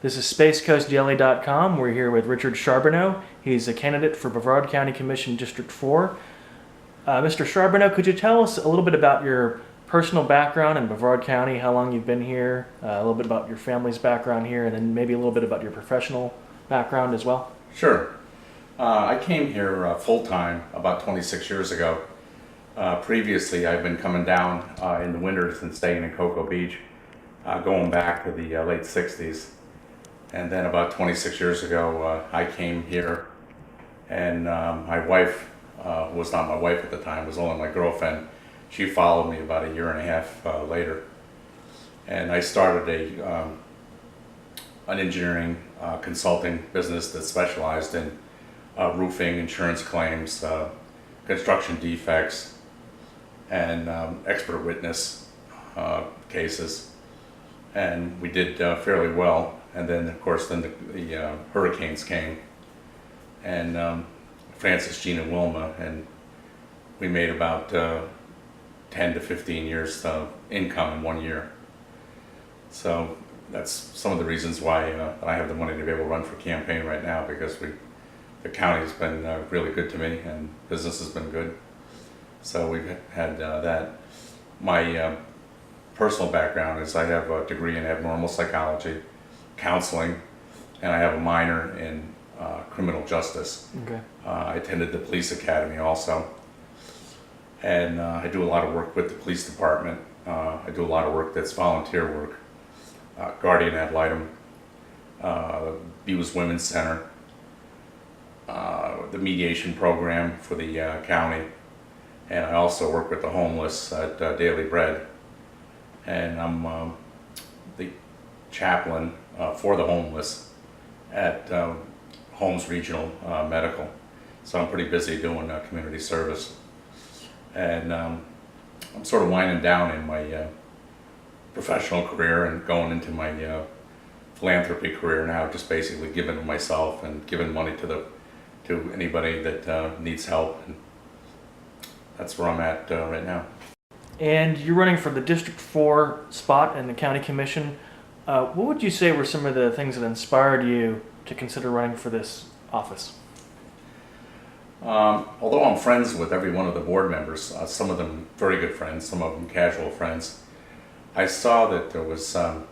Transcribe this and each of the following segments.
This is SpaceCoastDaily.com. We're here with Richard Charbonneau. He's a candidate for Brevard County Commission District 4. Mr. Charbonneau, could you tell us a little bit about your personal background in Brevard County, how long you've been here, a little bit about your family's background here, and then maybe a little bit about your professional background as well? Sure. I came here full-time about 26 years ago. Previously, I've been coming down in the winters and staying in Cocoa Beach, going back to the late 60s. And then about 26 years ago, I came here, and my wife, was not my wife at the time, was only my girlfriend. She followed me about a year and a half later. And I started an engineering consulting business that specialized in roofing, insurance claims, construction defects, and expert witness cases. And we did fairly well. And then, of course, the hurricanes came, and Francis, Gene, and Wilma, and we made about 10 to 15 years of income in 1 year. So that's some of the reasons why I have the money to be able to run for campaign right now, because the county's been really good to me, and business has been good. So we've had that. My personal background is I have a degree in abnormal psychology, counseling, and I have a minor in criminal justice. Okay. I attended the police academy also, and I do a lot of work with the police department. I do a lot of work that's volunteer work, guardian ad litem, Abused Women's Center, the mediation program for the county, and I also work with the homeless at Daily Bread, and I'm the chaplain for the homeless at Holmes Regional Medical. So I'm pretty busy doing community service, and I'm sort of winding down in my professional career and going into my philanthropy career now, just basically giving to myself and giving money to anybody that needs help, and that's where I'm at right now. And you're running for the District 4 spot in the County Commission. What would you say were some of the things that inspired you to consider running for this office? Although I'm friends with every one of the board members, some of them very good friends, some of them casual friends, I saw that there was, in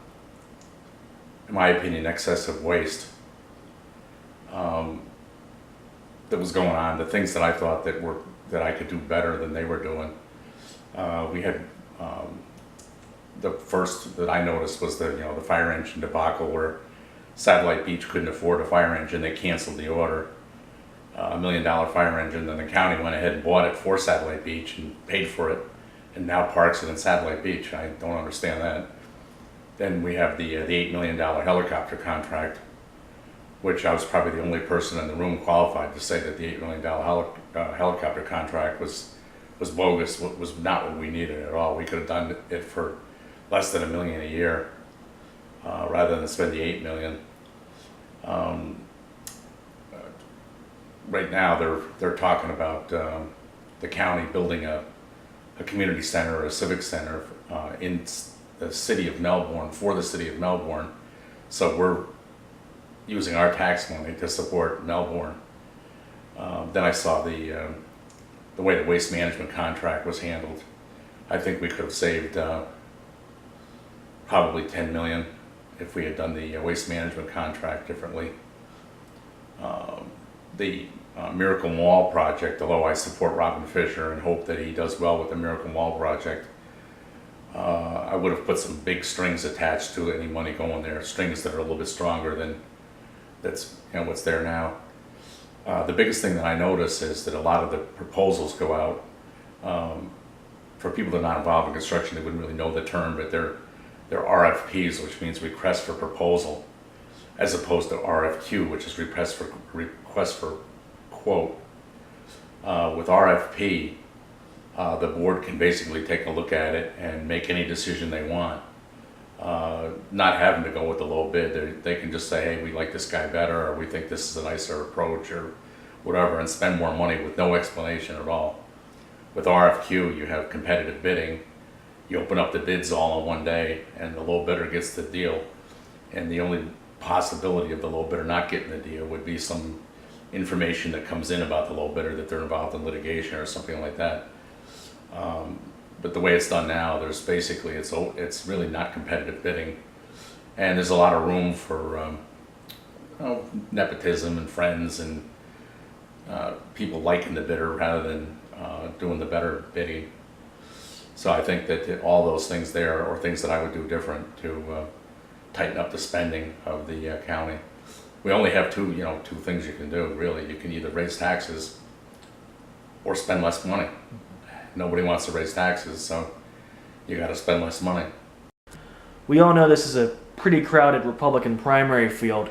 my opinion, excessive waste that was going on. The things that I thought that I could do better than they were doing. We had the first that I noticed was the fire engine debacle, where Satellite Beach couldn't afford a fire engine. They canceled the order, $1 million fire engine. Then the county went ahead and bought it for Satellite Beach and paid for it, and now parks it in Satellite Beach. I don't understand that. Then we have the $8 million helicopter contract, which I was probably the only person in the room qualified to say that the $8 million helicopter contract was bogus, was not what we needed at all. We could have done it for less than $1 million a year, rather than spend the $8 million. Right now, they're talking about the county building a community center or a civic center in the city of Melbourne, for the city of Melbourne. So we're using our tax money to support Melbourne. Then I saw the way the waste management contract was handled. I think we could have saved probably $10 million if we had done the waste management contract differently. The Miracle Mall project, although I support Robin Fisher and hope that he does well with the Miracle Mall project, I would have put some big strings attached to any money going there, strings that are a little bit stronger than what's there now. The biggest thing that I notice is that a lot of the proposals go out for people that are not involved in construction. They wouldn't really know the term, but they're RFPs, which means request for proposal, as opposed to RFQ, which is request for quote. With RFP, the board can basically take a look at it and make any decision they want, not having to go with the low bid. They can just say, hey, we like this guy better, or we think this is a nicer approach, or whatever, and spend more money with no explanation at all. With RFQ, you have competitive bidding. You open up the bids all in one day, and the low bidder gets the deal. And the only possibility of the low bidder not getting the deal would be some information that comes in about the low bidder, that they're involved in litigation or something like that. But the way it's done now, there's basically, it's really not competitive bidding. And there's a lot of room for nepotism and friends and people liking the bidder rather than doing the better bidding. So I think that all those things there are things that I would do different to tighten up the spending of the county. We only have two things you can do, really. You can either raise taxes or spend less money. Nobody wants to raise taxes, so you got to spend less money. We all know this is a pretty crowded Republican primary field.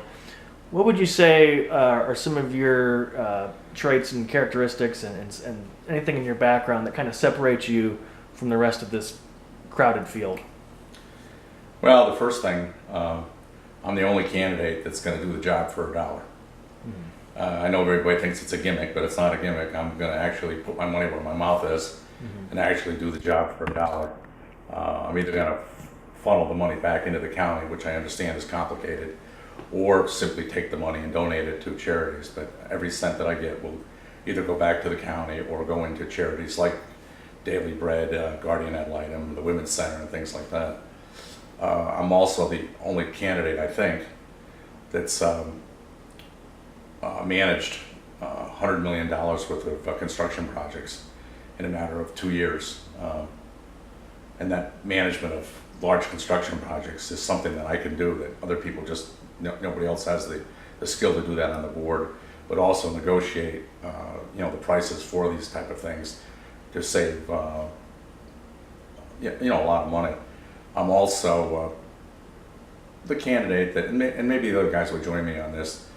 What would you say are some of your traits and characteristics and anything in your background that kind of separates you from the rest of this crowded field? Well, the first thing, I'm the only candidate that's going to do the job for $1. Mm-hmm. I know everybody thinks it's a gimmick, but it's not a gimmick. I'm going to actually put my money where my mouth is and actually do the job for $1. I'm either going to funnel the money back into the county, which I understand is complicated, or simply take the money and donate it to charities. But every cent that I get will either go back to the county or go into charities like Daily Bread, Guardian Ad Litem, the Women's Center, and things like that. I'm also the only candidate, I think, that's managed $100 million worth of construction projects in a matter of 2 years. And that management of large construction projects is something that I can do that other people just, nobody else has the skill to do that on the board, but also negotiate the prices for these type of things to save a lot of money. I'm also the candidate that, and maybe the other guys would join me on this,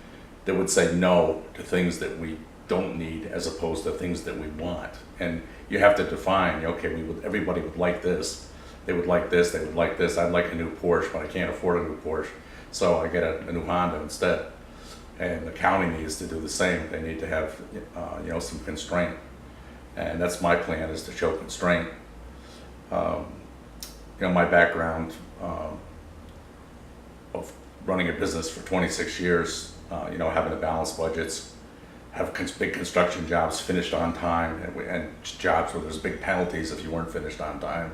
that would say no to things that we don't need as opposed to things that we want. And you have to define, okay, everybody would like this, they would like this, they would like this. I'd like a new Porsche, but I can't afford a new Porsche, so I get a new Honda instead. And the county needs to do the same. They need to have some constraint, and that's my plan, is to show constraint. My background of running a business for 26 years, having to balance budgets, have big construction jobs finished on time, and jobs where there's big penalties if you weren't finished on time.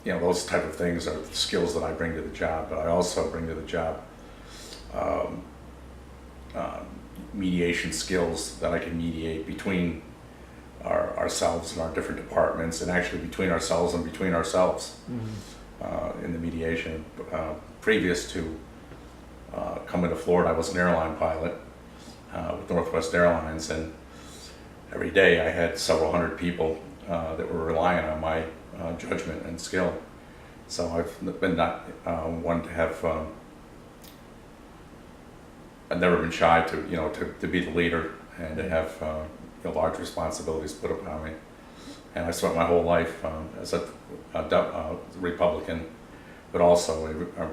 Those type of things are the skills that I bring to the job, but I also bring to the job mediation skills that I can mediate between ourselves and our different departments, and actually between ourselves and between ourselves in the mediation. Previous to coming to Florida, I was an airline pilot with Northwest Airlines, and every day I had several hundred people that were relying on my judgment and skill. So I've been not one to have. I've never been shy to be the leader and to have large responsibilities put upon me. And I spent my whole life as a Republican, but also a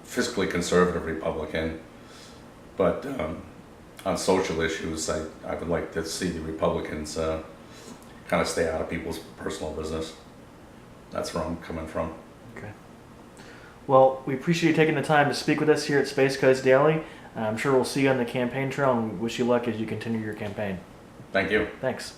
fiscally conservative Republican. But on social issues, I would like to see the Republicans kind of stay out of people's personal business. That's where I'm coming from. Okay. Well, we appreciate you taking the time to speak with us here at Space Coast Daily. I'm sure we'll see you on the campaign trail, and wish you luck as you continue your campaign. Thank you. Thanks.